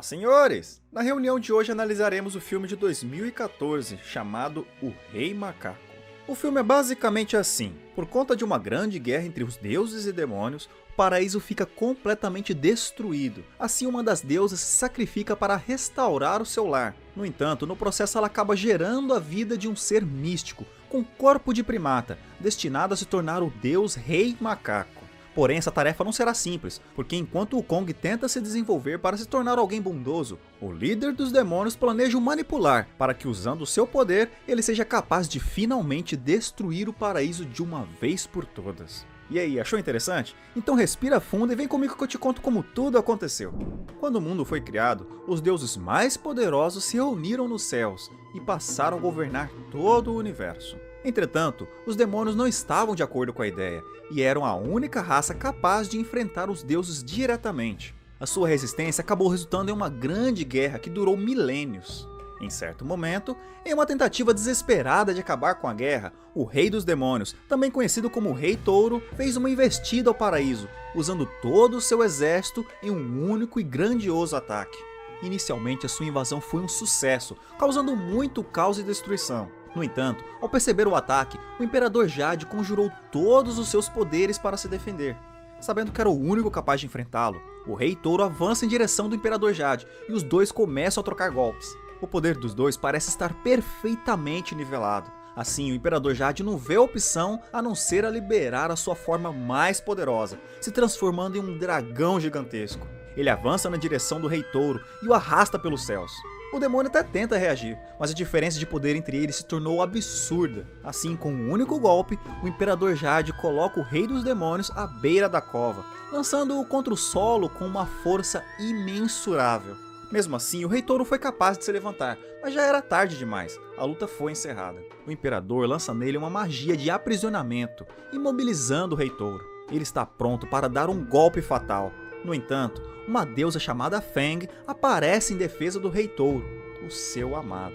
Olá, senhores! Na reunião de hoje analisaremos o filme de 2014 chamado O Rei Macaco. O filme é basicamente assim: por conta de uma grande guerra entre os deuses e demônios, o paraíso fica completamente destruído. Assim, uma das deusas se sacrifica para restaurar o seu lar. No entanto, no processo ela acaba gerando a vida de um ser místico, com corpo de primata, destinado a se tornar o deus Rei Macaco. Porém, essa tarefa não será simples, porque enquanto o Kong tenta se desenvolver para se tornar alguém bondoso, o líder dos demônios planeja o manipular para que, usando o seu poder, ele seja capaz de finalmente destruir o paraíso de uma vez por todas. E aí, achou interessante? Então respira fundo e vem comigo que eu te conto como tudo aconteceu. Quando o mundo foi criado, os deuses mais poderosos se reuniram nos céus e passaram a governar todo o universo. Entretanto, os demônios não estavam de acordo com a ideia, e eram a única raça capaz de enfrentar os deuses diretamente. A sua resistência acabou resultando em uma grande guerra que durou milênios. Em certo momento, em uma tentativa desesperada de acabar com a guerra, o Rei dos Demônios, também conhecido como Rei Touro, fez uma investida ao paraíso, usando todo o seu exército em um único e grandioso ataque. Inicialmente, a sua invasão foi um sucesso, causando muito caos e destruição. No entanto, ao perceber o ataque, o Imperador Jade conjurou todos os seus poderes para se defender. Sabendo que era o único capaz de enfrentá-lo, o Rei Touro avança em direção do Imperador Jade e os dois começam a trocar golpes. O poder dos dois parece estar perfeitamente nivelado. Assim, o Imperador Jade não vê opção a não ser a liberar a sua forma mais poderosa, se transformando em um dragão gigantesco. Ele avança na direção do Rei Touro e o arrasta pelos céus. O demônio até tenta reagir, mas a diferença de poder entre eles se tornou absurda. Assim, com um único golpe, o Imperador Jade coloca o Rei dos Demônios à beira da cova, lançando-o contra o solo com uma força imensurável. Mesmo assim, o Rei Touro foi capaz de se levantar, mas já era tarde demais. A luta foi encerrada. O Imperador lança nele uma magia de aprisionamento, imobilizando o Rei Touro. Ele está pronto para dar um golpe fatal. No entanto, uma deusa chamada Feng aparece em defesa do Rei Touro, o seu amado.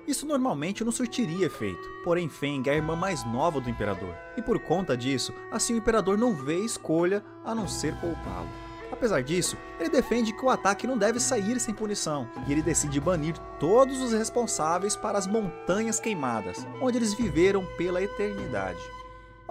Isso normalmente não surtiria efeito, porém Feng é a irmã mais nova do Imperador, e por conta disso, assim o Imperador não vê escolha a não ser poupá-lo. Apesar disso, ele defende que o ataque não deve sair sem punição, e ele decide banir todos os responsáveis para as Montanhas Queimadas, onde eles viveram pela eternidade.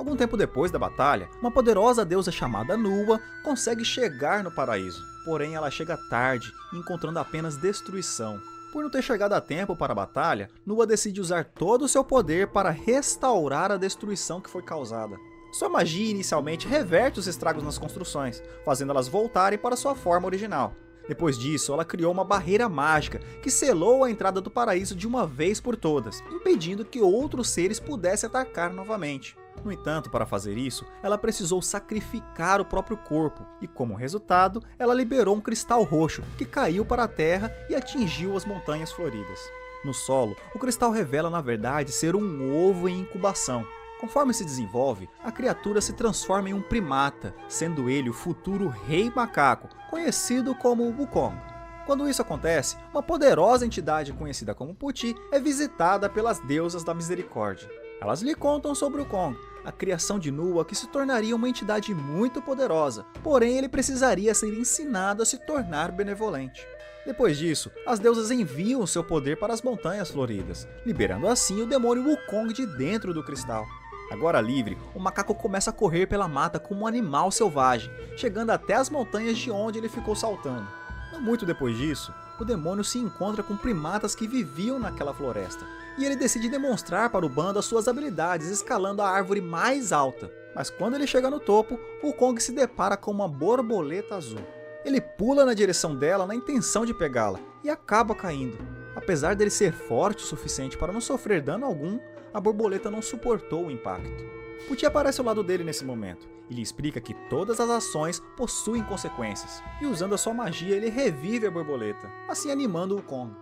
Algum tempo depois da batalha, uma poderosa deusa chamada Nuwa consegue chegar no paraíso. Porém, ela chega tarde, encontrando apenas destruição. Por não ter chegado a tempo para a batalha, Nuwa decide usar todo o seu poder para restaurar a destruição que foi causada. Sua magia inicialmente reverte os estragos nas construções, fazendo elas voltarem para sua forma original. Depois disso, ela criou uma barreira mágica que selou a entrada do paraíso de uma vez por todas, impedindo que outros seres pudessem atacar novamente. No entanto, para fazer isso, ela precisou sacrificar o próprio corpo, e como resultado, ela liberou um cristal roxo que caiu para a terra e atingiu as Montanhas Floridas. No solo, o cristal revela na verdade ser um ovo em incubação. Conforme se desenvolve, a criatura se transforma em um primata, sendo ele o futuro Rei Macaco, conhecido como Wukong. Quando isso acontece, uma poderosa entidade conhecida como Puti é visitada pelas deusas da misericórdia. Elas lhe contam sobre o Kong, a criação de Nuwa que se tornaria uma entidade muito poderosa, porém ele precisaria ser ensinado a se tornar benevolente. Depois disso, as deusas enviam seu poder para as Montanhas Floridas, liberando assim o demônio Wukong de dentro do cristal. Agora livre, o macaco começa a correr pela mata como um animal selvagem, chegando até as montanhas de onde ele ficou saltando. Não muito depois disso, o demônio se encontra com primatas que viviam naquela floresta, e ele decide demonstrar para o bando as suas habilidades escalando a árvore mais alta. Mas quando ele chega no topo, o Kong se depara com uma borboleta azul. Ele pula na direção dela na intenção de pegá-la, e acaba caindo. Apesar dele ser forte o suficiente para não sofrer dano algum, a borboleta não suportou o impacto. Puti aparece ao lado dele nesse momento, e lhe explica que todas as ações possuem consequências, e usando a sua magia ele revive a borboleta, assim animando o Kong.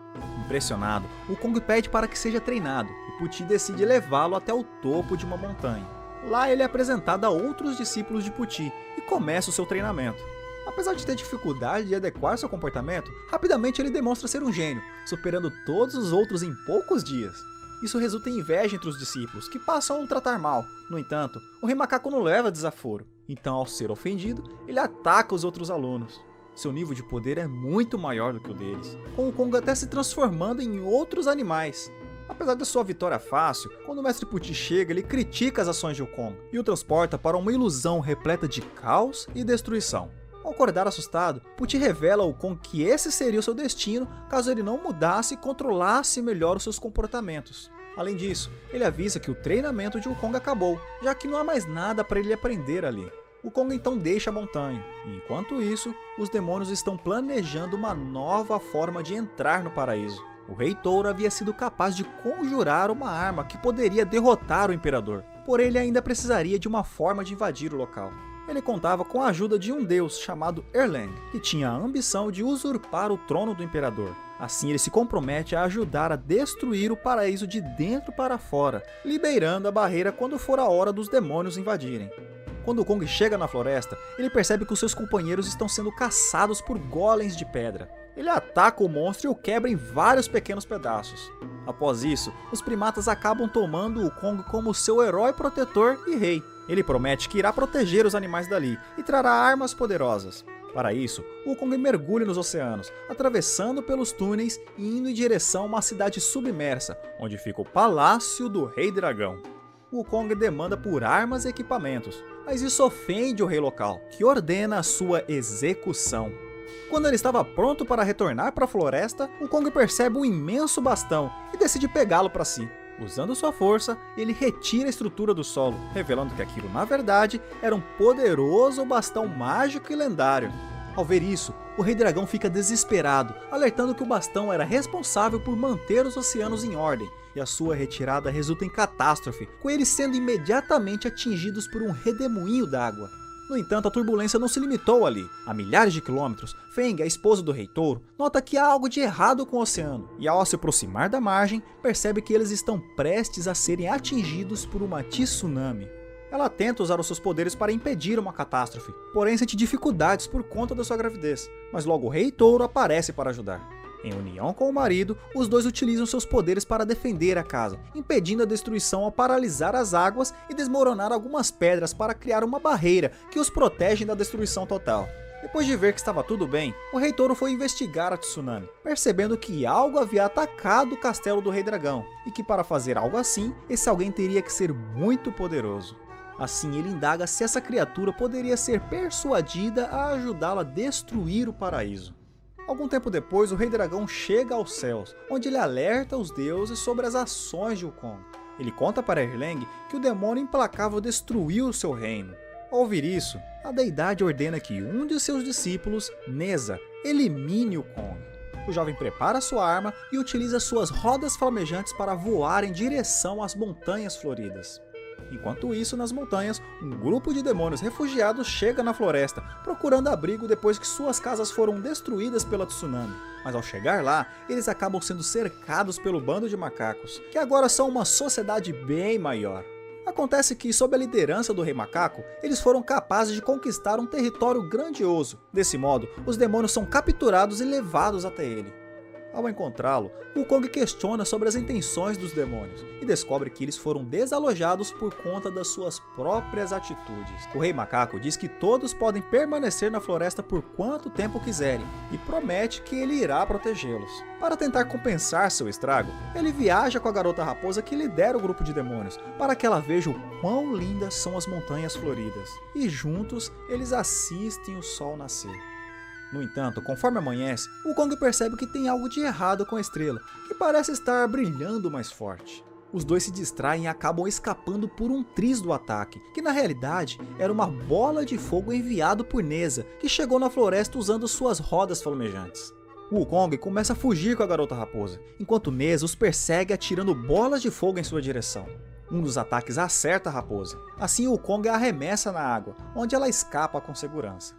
Impressionado, o Kong pede para que seja treinado, e Puti decide levá-lo até o topo de uma montanha. Lá ele é apresentado a outros discípulos de Puti, e começa o seu treinamento. Apesar de ter dificuldade de adequar seu comportamento, rapidamente ele demonstra ser um gênio, superando todos os outros em poucos dias. Isso resulta em inveja entre os discípulos, que passam a o tratar mal. No entanto, o Rei Macaco não leva desaforo. Então, ao ser ofendido, ele ataca os outros alunos. seu nível de poder é muito maior do que o deles, com o Kong até se transformando em outros animais. Apesar da sua vitória fácil, quando o Mestre Puti chega, ele critica as ações de Wukong e o transporta para uma ilusão repleta de caos e destruição. Ao acordar assustado, Puti revela a Wukong que esse seria o seu destino caso ele não mudasse e controlasse melhor os seus comportamentos. Além disso, ele avisa que o treinamento de Wukong acabou, já que não há mais nada para ele aprender ali. Wukong então deixa a montanha, e enquanto isso, os demônios estão planejando uma nova forma de entrar no paraíso. O Rei Touro havia sido capaz de conjurar uma arma que poderia derrotar o Imperador, porém ele ainda precisaria de uma forma de invadir o local. Ele contava com a ajuda de um deus chamado Erlang, que tinha a ambição de usurpar o trono do Imperador. Assim ele se compromete a ajudar a destruir o paraíso de dentro para fora, liberando a barreira quando for a hora dos demônios invadirem. Quando o Kong chega na floresta, ele percebe que os seus companheiros estão sendo caçados por golems de pedra. Ele ataca o monstro e o quebra em vários pequenos pedaços. Após isso, os primatas acabam tomando o Kong como seu herói protetor e rei. Ele promete que irá proteger os animais dali e trará armas poderosas. Para isso, o Kong mergulha nos oceanos, atravessando pelos túneis e indo em direção a uma cidade submersa, onde fica o Palácio do Rei Dragão. O Kong demanda por armas e equipamentos, mas isso ofende o rei local, que ordena a sua execução. Quando ele estava pronto para retornar para a floresta, o Kong percebe um imenso bastão e decide pegá-lo para si. Usando sua força, ele retira a estrutura do solo, revelando que aquilo na verdade era um poderoso bastão mágico e lendário. Ao ver isso, o Rei Dragão fica desesperado, alertando que o bastão era responsável por manter os oceanos em ordem, e a sua retirada resulta em catástrofe, com eles sendo imediatamente atingidos por um redemoinho d'água. No entanto, a turbulência não se limitou ali. A milhares de quilômetros, Feng, a esposa do Rei Touro, nota que há algo de errado com o oceano, e ao se aproximar da margem, percebe que eles estão prestes a serem atingidos por uma tsunami. Ela tenta usar os seus poderes para impedir uma catástrofe, porém sente dificuldades por conta da sua gravidez, mas logo o Rei Touro aparece para ajudar. Em união com o marido, os dois utilizam seus poderes para defender a casa, impedindo a destruição ao paralisar as águas e desmoronar algumas pedras para criar uma barreira que os protege da destruição total. Depois de ver que estava tudo bem, o Rei Touro foi investigar a tsunami, percebendo que algo havia atacado o castelo do Rei Dragão, e que para fazer algo assim, esse alguém teria que ser muito poderoso. Assim ele indaga se essa criatura poderia ser persuadida a ajudá-la a destruir o paraíso. Algum tempo depois, o Rei Dragão chega aos céus, onde ele alerta os deuses sobre as ações de Wukong. Ele conta para Erlang que o demônio implacável destruiu o seu reino. Ao ouvir isso, a deidade ordena que um de seus discípulos, Neza, elimine o Kong. O jovem prepara sua arma e utiliza suas rodas flamejantes para voar em direção às montanhas floridas. Enquanto isso, nas montanhas, um grupo de demônios refugiados chega na floresta, procurando abrigo depois que suas casas foram destruídas pela tsunami. Mas ao chegar lá, eles acabam sendo cercados pelo bando de macacos, que agora são uma sociedade bem maior. Acontece que, sob a liderança do Rei Macaco, eles foram capazes de conquistar um território grandioso. Desse modo, os demônios são capturados e levados até ele. Ao encontrá-lo, Wukong questiona sobre as intenções dos demônios e descobre que eles foram desalojados por conta das suas próprias atitudes. O Rei Macaco diz que todos podem permanecer na floresta por quanto tempo quiserem e promete que ele irá protegê-los. Para tentar compensar seu estrago, ele viaja com a garota raposa que lidera o grupo de demônios para que ela veja o quão lindas são as montanhas floridas, e juntos eles assistem o sol nascer. No entanto, conforme amanhece, o Kong percebe que tem algo de errado com a estrela, que parece estar brilhando mais forte. Os dois se distraem e acabam escapando por um triz do ataque, que na realidade era uma bola de fogo enviado por Neza, que chegou na floresta usando suas rodas flamejantes. O Kong começa a fugir com a garota raposa, enquanto Neza os persegue atirando bolas de fogo em sua direção. Um dos ataques acerta a raposa, assim o Kong a arremessa na água, onde ela escapa com segurança.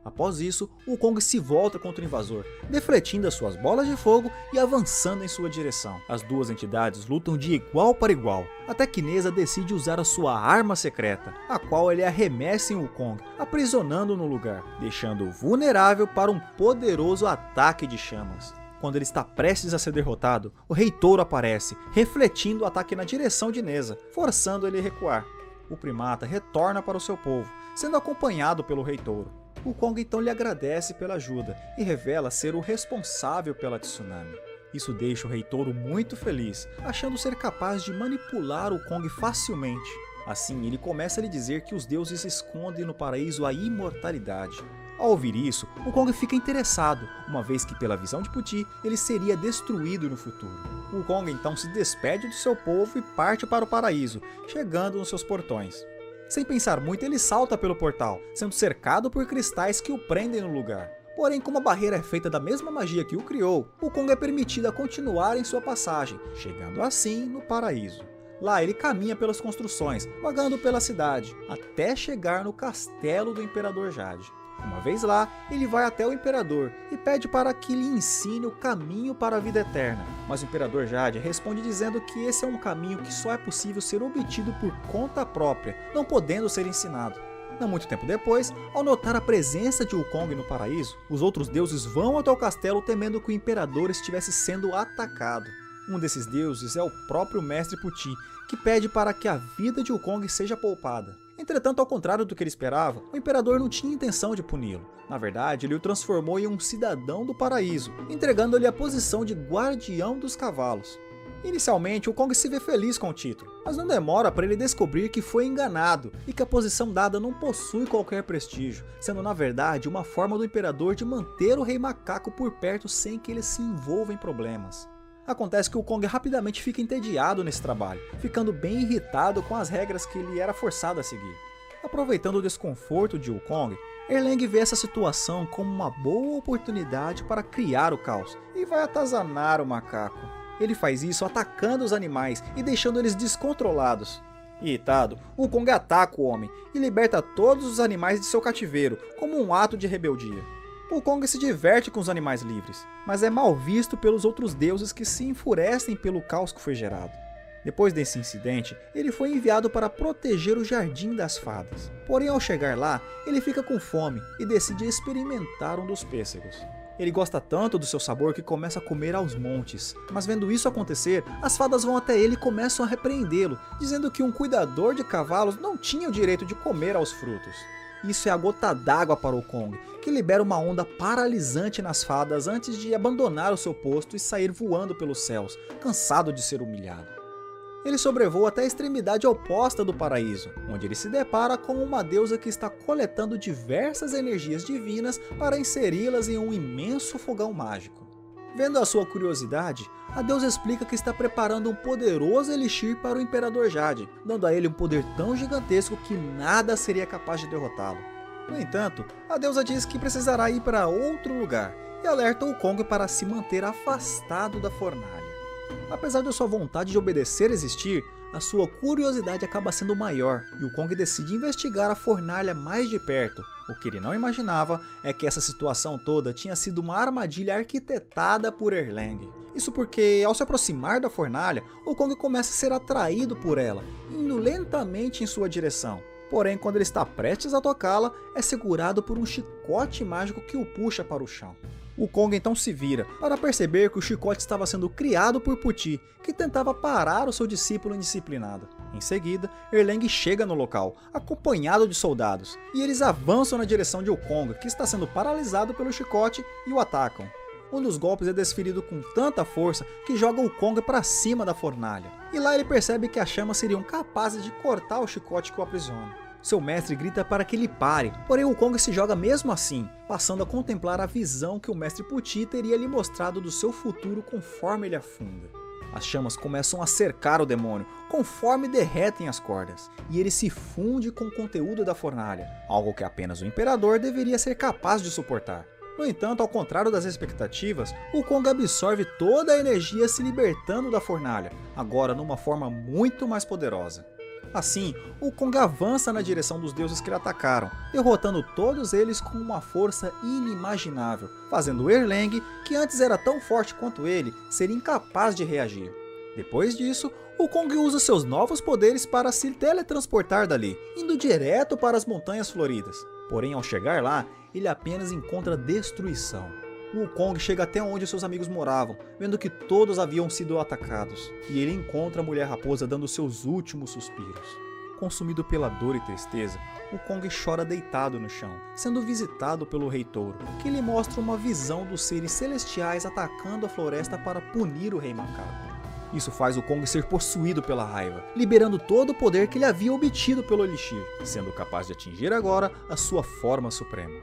Após isso, o Kong se volta contra o invasor, defletindo as suas bolas de fogo e avançando em sua direção. As duas entidades lutam de igual para igual, até que Neza decide usar a sua arma secreta, a qual ele arremessa em Wukong, aprisionando-o no lugar, deixando-o vulnerável para um poderoso ataque de chamas. Quando ele está prestes a ser derrotado, o Rei Touro aparece, refletindo o ataque na direção de Neza, forçando ele a recuar. O primata retorna para o seu povo, sendo acompanhado pelo Rei Touro. O Kong então lhe agradece pela ajuda e revela ser o responsável pela tsunami. Isso deixa o Rei Touro muito feliz, achando ser capaz de manipular o Kong facilmente. Assim, ele começa a lhe dizer que os deuses escondem no paraíso a imortalidade. Ao ouvir isso, o Kong fica interessado, uma vez que pela visão de Puti, ele seria destruído no futuro. O Kong então se despede do seu povo e parte para o paraíso, chegando nos seus portões. Sem pensar muito, ele salta pelo portal, sendo cercado por cristais que o prendem no lugar. Porém, como a barreira é feita da mesma magia que o criou, o Kong é permitido a continuar em sua passagem, chegando assim no paraíso. Lá ele caminha pelas construções, vagando pela cidade, até chegar no castelo do Imperador Jade. Uma vez lá, ele vai até o Imperador e pede para que lhe ensine o caminho para a vida eterna. Mas o Imperador Jade responde dizendo que esse é um caminho que só é possível ser obtido por conta própria, não podendo ser ensinado. Não muito tempo depois, ao notar a presença de Wukong no paraíso, os outros deuses vão até o castelo temendo que o Imperador estivesse sendo atacado. Um desses deuses é o próprio Mestre Puti, que pede para que a vida de Wukong seja poupada. Entretanto, ao contrário do que ele esperava, o Imperador não tinha intenção de puni-lo. Na verdade, ele o transformou em um cidadão do paraíso, entregando-lhe a posição de guardião dos cavalos. Inicialmente, Wukong se vê feliz com o título, mas não demora para ele descobrir que foi enganado e que a posição dada não possui qualquer prestígio, sendo na verdade uma forma do Imperador de manter o Rei Macaco por perto sem que ele se envolva em problemas. Acontece que o Kong rapidamente fica entediado nesse trabalho, ficando bem irritado com as regras que ele era forçado a seguir. Aproveitando o desconforto de Wukong, Erlang vê essa situação como uma boa oportunidade para criar o caos e vai atazanar o macaco. Ele faz isso atacando os animais e deixando eles descontrolados. Irritado, Wukong ataca o homem e liberta todos os animais de seu cativeiro como um ato de rebeldia. O Kong se diverte com os animais livres, mas é mal visto pelos outros deuses que se enfurecem pelo caos que foi gerado. Depois desse incidente, ele foi enviado para proteger o Jardim das Fadas. Porém, ao chegar lá, ele fica com fome e decide experimentar um dos pêssegos. Ele gosta tanto do seu sabor que começa a comer aos montes, mas vendo isso acontecer, as fadas vão até ele e começam a repreendê-lo, dizendo que um cuidador de cavalos não tinha o direito de comer aos frutos. Isso é a gota d'água para o Kong, que libera uma onda paralisante nas fadas antes de abandonar o seu posto e sair voando pelos céus, cansado de ser humilhado. Ele sobrevoa até a extremidade oposta do paraíso, onde ele se depara com uma deusa que está coletando diversas energias divinas para inseri-las em um imenso fogão mágico. Vendo a sua curiosidade, a deusa explica que está preparando um poderoso elixir para o Imperador Jade, dando a ele um poder tão gigantesco que nada seria capaz de derrotá-lo. No entanto, a deusa diz que precisará ir para outro lugar e alerta o Kong para se manter afastado da fornalha. Apesar de sua vontade de obedecer existir, a sua curiosidade acaba sendo maior e o Kong decide investigar a fornalha mais de perto. O que ele não imaginava é que essa situação toda tinha sido uma armadilha arquitetada por Erlang. Isso porque, ao se aproximar da fornalha, o Kong começa a ser atraído por ela, indo lentamente em sua direção. Porém, quando ele está prestes a tocá-la, é segurado por um chicote mágico que o puxa para o chão. O Kong então se vira para perceber que o chicote estava sendo criado por Puti, que tentava parar o seu discípulo indisciplinado. Em seguida, Erlang chega no local, acompanhado de soldados, e eles avançam na direção de Wukong, que está sendo paralisado pelo chicote, e o atacam. Um dos golpes é desferido com tanta força que joga o Kong para cima da fornalha, e lá ele percebe que as chamas seriam capazes de cortar o chicote que o aprisiona. Seu mestre grita para que ele pare, porém o Kong se joga mesmo assim, passando a contemplar a visão que o mestre Puti teria lhe mostrado do seu futuro conforme ele afunda. As chamas começam a cercar o demônio, conforme derretem as cordas, e ele se funde com o conteúdo da fornalha, algo que apenas o Imperador deveria ser capaz de suportar. No entanto, ao contrário das expectativas, o Kong absorve toda a energia se libertando da fornalha, agora numa forma muito mais poderosa. Assim, o Kong avança na direção dos deuses que lhe atacaram, derrotando todos eles com uma força inimaginável, fazendo Erlang, que antes era tão forte quanto ele, ser incapaz de reagir. Depois disso, o Kong usa seus novos poderes para se teletransportar dali, indo direto para as Montanhas Floridas. Porém, ao chegar lá, ele apenas encontra destruição. O Kong chega até onde seus amigos moravam, vendo que todos haviam sido atacados, e ele encontra a Mulher Raposa dando seus últimos suspiros. Consumido pela dor e tristeza, o Kong chora deitado no chão, sendo visitado pelo Rei Touro, que lhe mostra uma visão dos seres celestiais atacando a floresta para punir o Rei Macaco. Isso faz o Kong ser possuído pela raiva, liberando todo o poder que ele havia obtido pelo Elixir, sendo capaz de atingir agora a sua forma suprema.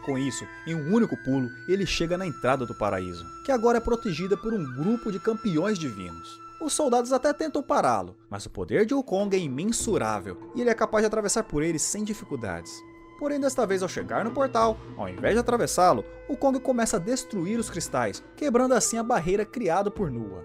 Com isso, em um único pulo, ele chega na entrada do paraíso, que agora é protegida por um grupo de campeões divinos. Os soldados até tentam pará-lo, mas o poder de Wukong é imensurável e ele é capaz de atravessar por eles sem dificuldades. Porém, desta vez ao chegar no portal, ao invés de atravessá-lo, o Kong começa a destruir os cristais, quebrando assim a barreira criada por Nua.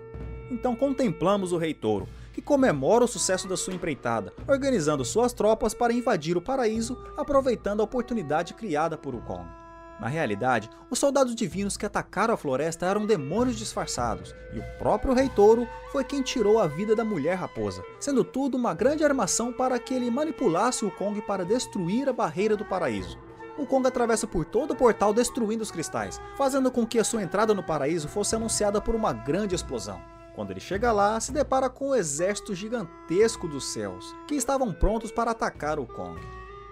Então contemplamos o Rei Touro, que comemora o sucesso da sua empreitada, organizando suas tropas para invadir o paraíso, aproveitando a oportunidade criada por Wukong. Na realidade, os soldados divinos que atacaram a floresta eram demônios disfarçados, e o próprio Rei Touro foi quem tirou a vida da mulher raposa, sendo tudo uma grande armação para que ele manipulasse o Kong para destruir a barreira do paraíso. O Kong atravessa por todo o portal destruindo os cristais, fazendo com que a sua entrada no paraíso fosse anunciada por uma grande explosão. Quando ele chega lá, se depara com um exército gigantesco dos céus, que estavam prontos para atacar o Kong.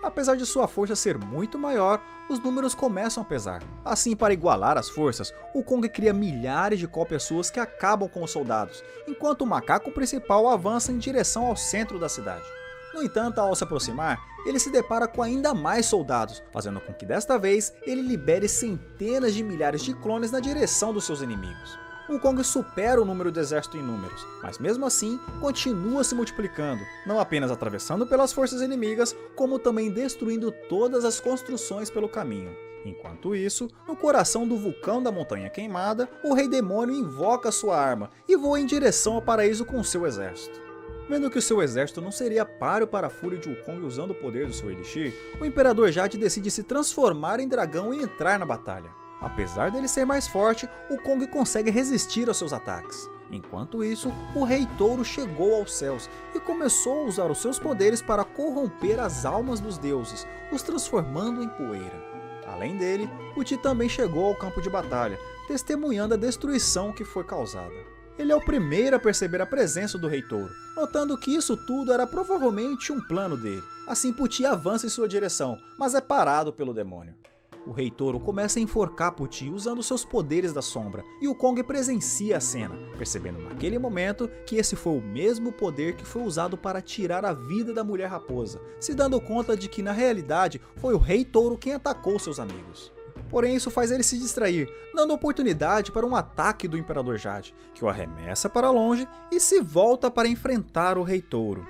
Apesar de sua força ser muito maior, os números começam a pesar. Assim, para igualar as forças, o Kong cria milhares de cópias suas que acabam com os soldados, enquanto o macaco principal avança em direção ao centro da cidade. No entanto, ao se aproximar, ele se depara com ainda mais soldados, fazendo com que desta vez ele libere centenas de milhares de clones na direção dos seus inimigos. O Kong supera o número do exército em números, mas mesmo assim continua se multiplicando, não apenas atravessando pelas forças inimigas, como também destruindo todas as construções pelo caminho. Enquanto isso, no coração do vulcão da Montanha Queimada, o Rei Demônio invoca sua arma e voa em direção ao paraíso com seu exército. Vendo que o seu exército não seria páreo para a fúria de Wukong usando o poder do seu Elixir, o Imperador Jade decide se transformar em dragão e entrar na batalha. Apesar dele ser mais forte, o Kong consegue resistir aos seus ataques. Enquanto isso, o Rei Touro chegou aos céus e começou a usar os seus poderes para corromper as almas dos deuses, os transformando em poeira. Além dele, o Ti também chegou ao campo de batalha, testemunhando a destruição que foi causada. Ele é o primeiro a perceber a presença do Rei Touro, notando que isso tudo era provavelmente um plano dele. Assim, Puti avança em sua direção, mas é parado pelo demônio. O Rei Touro começa a enforcar Puti usando seus poderes da sombra, e o Kong presencia a cena, percebendo naquele momento que esse foi o mesmo poder que foi usado para tirar a vida da mulher raposa, se dando conta de que na realidade foi o Rei Touro quem atacou seus amigos. Porém, isso faz ele se distrair, dando oportunidade para um ataque do Imperador Jade, que o arremessa para longe e se volta para enfrentar o Rei Touro.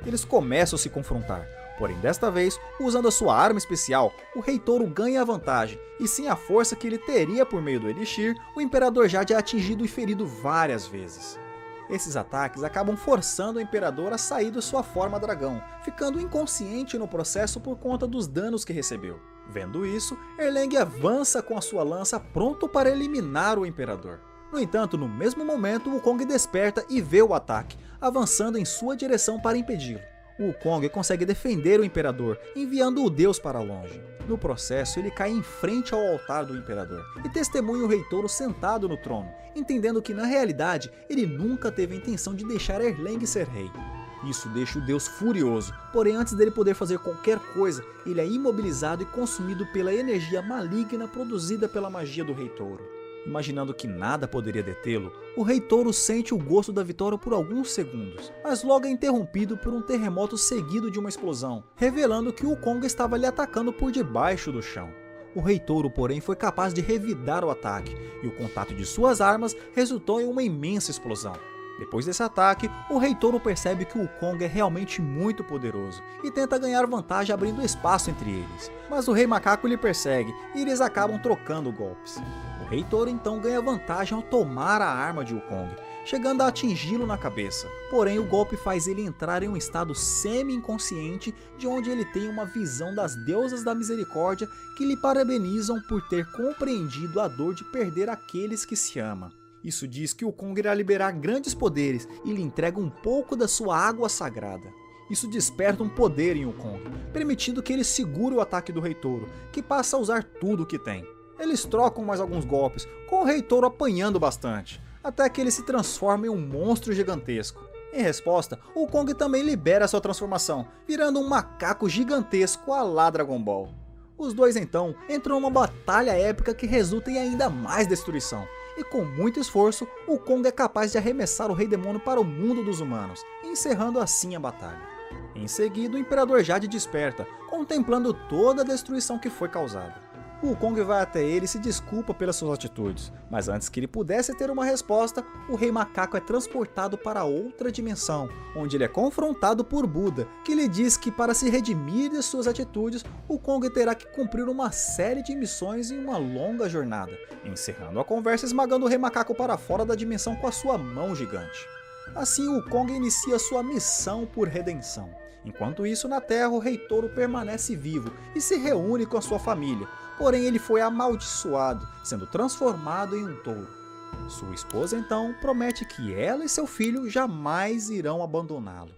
Eles começam a se confrontar. Porém, desta vez, usando a sua arma especial, o Rei Touro ganha a vantagem, e sem a força que ele teria por meio do Elixir, o Imperador Jade é atingido e ferido várias vezes. Esses ataques acabam forçando o Imperador a sair de sua forma dragão, ficando inconsciente no processo por conta dos danos que recebeu. Vendo isso, Erlang avança com a sua lança pronto para eliminar o Imperador. No entanto, no mesmo momento, o Kong desperta e vê o ataque, avançando em sua direção para impedi-lo. O Kong consegue defender o Imperador, enviando o deus para longe. No processo, ele cai em frente ao altar do Imperador e testemunha o Rei Touro sentado no trono, entendendo que na realidade ele nunca teve a intenção de deixar Erlang ser rei. Isso deixa o deus furioso, porém antes dele poder fazer qualquer coisa, ele é imobilizado e consumido pela energia maligna produzida pela magia do Rei Touro. Imaginando que nada poderia detê-lo, o Rei Touro sente o gosto da vitória por alguns segundos, mas logo é interrompido por um terremoto seguido de uma explosão, revelando que o Kong estava lhe atacando por debaixo do chão. O Rei Touro, porém, foi capaz de revidar o ataque, e o contato de suas armas resultou em uma imensa explosão. Depois desse ataque, o Rei Touro percebe que o Kong é realmente muito poderoso e tenta ganhar vantagem abrindo espaço entre eles. Mas o Rei Macaco lhe persegue e eles acabam trocando golpes. O Rei Touro então ganha vantagem ao tomar a arma de Wukong, chegando a atingi-lo na cabeça. Porém, o golpe faz ele entrar em um estado semi-inconsciente, de onde ele tem uma visão das deusas da misericórdia que lhe parabenizam por ter compreendido a dor de perder aqueles que se ama. Isso diz que o Kong irá liberar grandes poderes e lhe entrega um pouco da sua água sagrada. Isso desperta um poder em Wukong, permitindo que ele segure o ataque do Rei Touro, que passa a usar tudo o que tem. Eles trocam mais alguns golpes, com o Rei Touro apanhando bastante, até que ele se transforma em um monstro gigantesco. Em resposta, o Kong também libera sua transformação, virando um macaco gigantesco à la Dragon Ball. Os dois então entram numa batalha épica que resulta em ainda mais destruição, e com muito esforço, o Kong é capaz de arremessar o Rei Demônio para o mundo dos humanos, encerrando assim a batalha. Em seguida, o Imperador Jade desperta, contemplando toda a destruição que foi causada. O Kong vai até ele e se desculpa pelas suas atitudes, mas antes que ele pudesse ter uma resposta, o Rei Macaco é transportado para outra dimensão, onde ele é confrontado por Buda, que lhe diz que para se redimir de suas atitudes, o Kong terá que cumprir uma série de missões em uma longa jornada, encerrando a conversa esmagando o Rei Macaco para fora da dimensão com a sua mão gigante. Assim, o Kong inicia sua missão por redenção. Enquanto isso, na Terra, o Rei Touro permanece vivo e se reúne com a sua família, porém ele foi amaldiçoado, sendo transformado em um touro. Sua esposa então promete que ela e seu filho jamais irão abandoná-lo.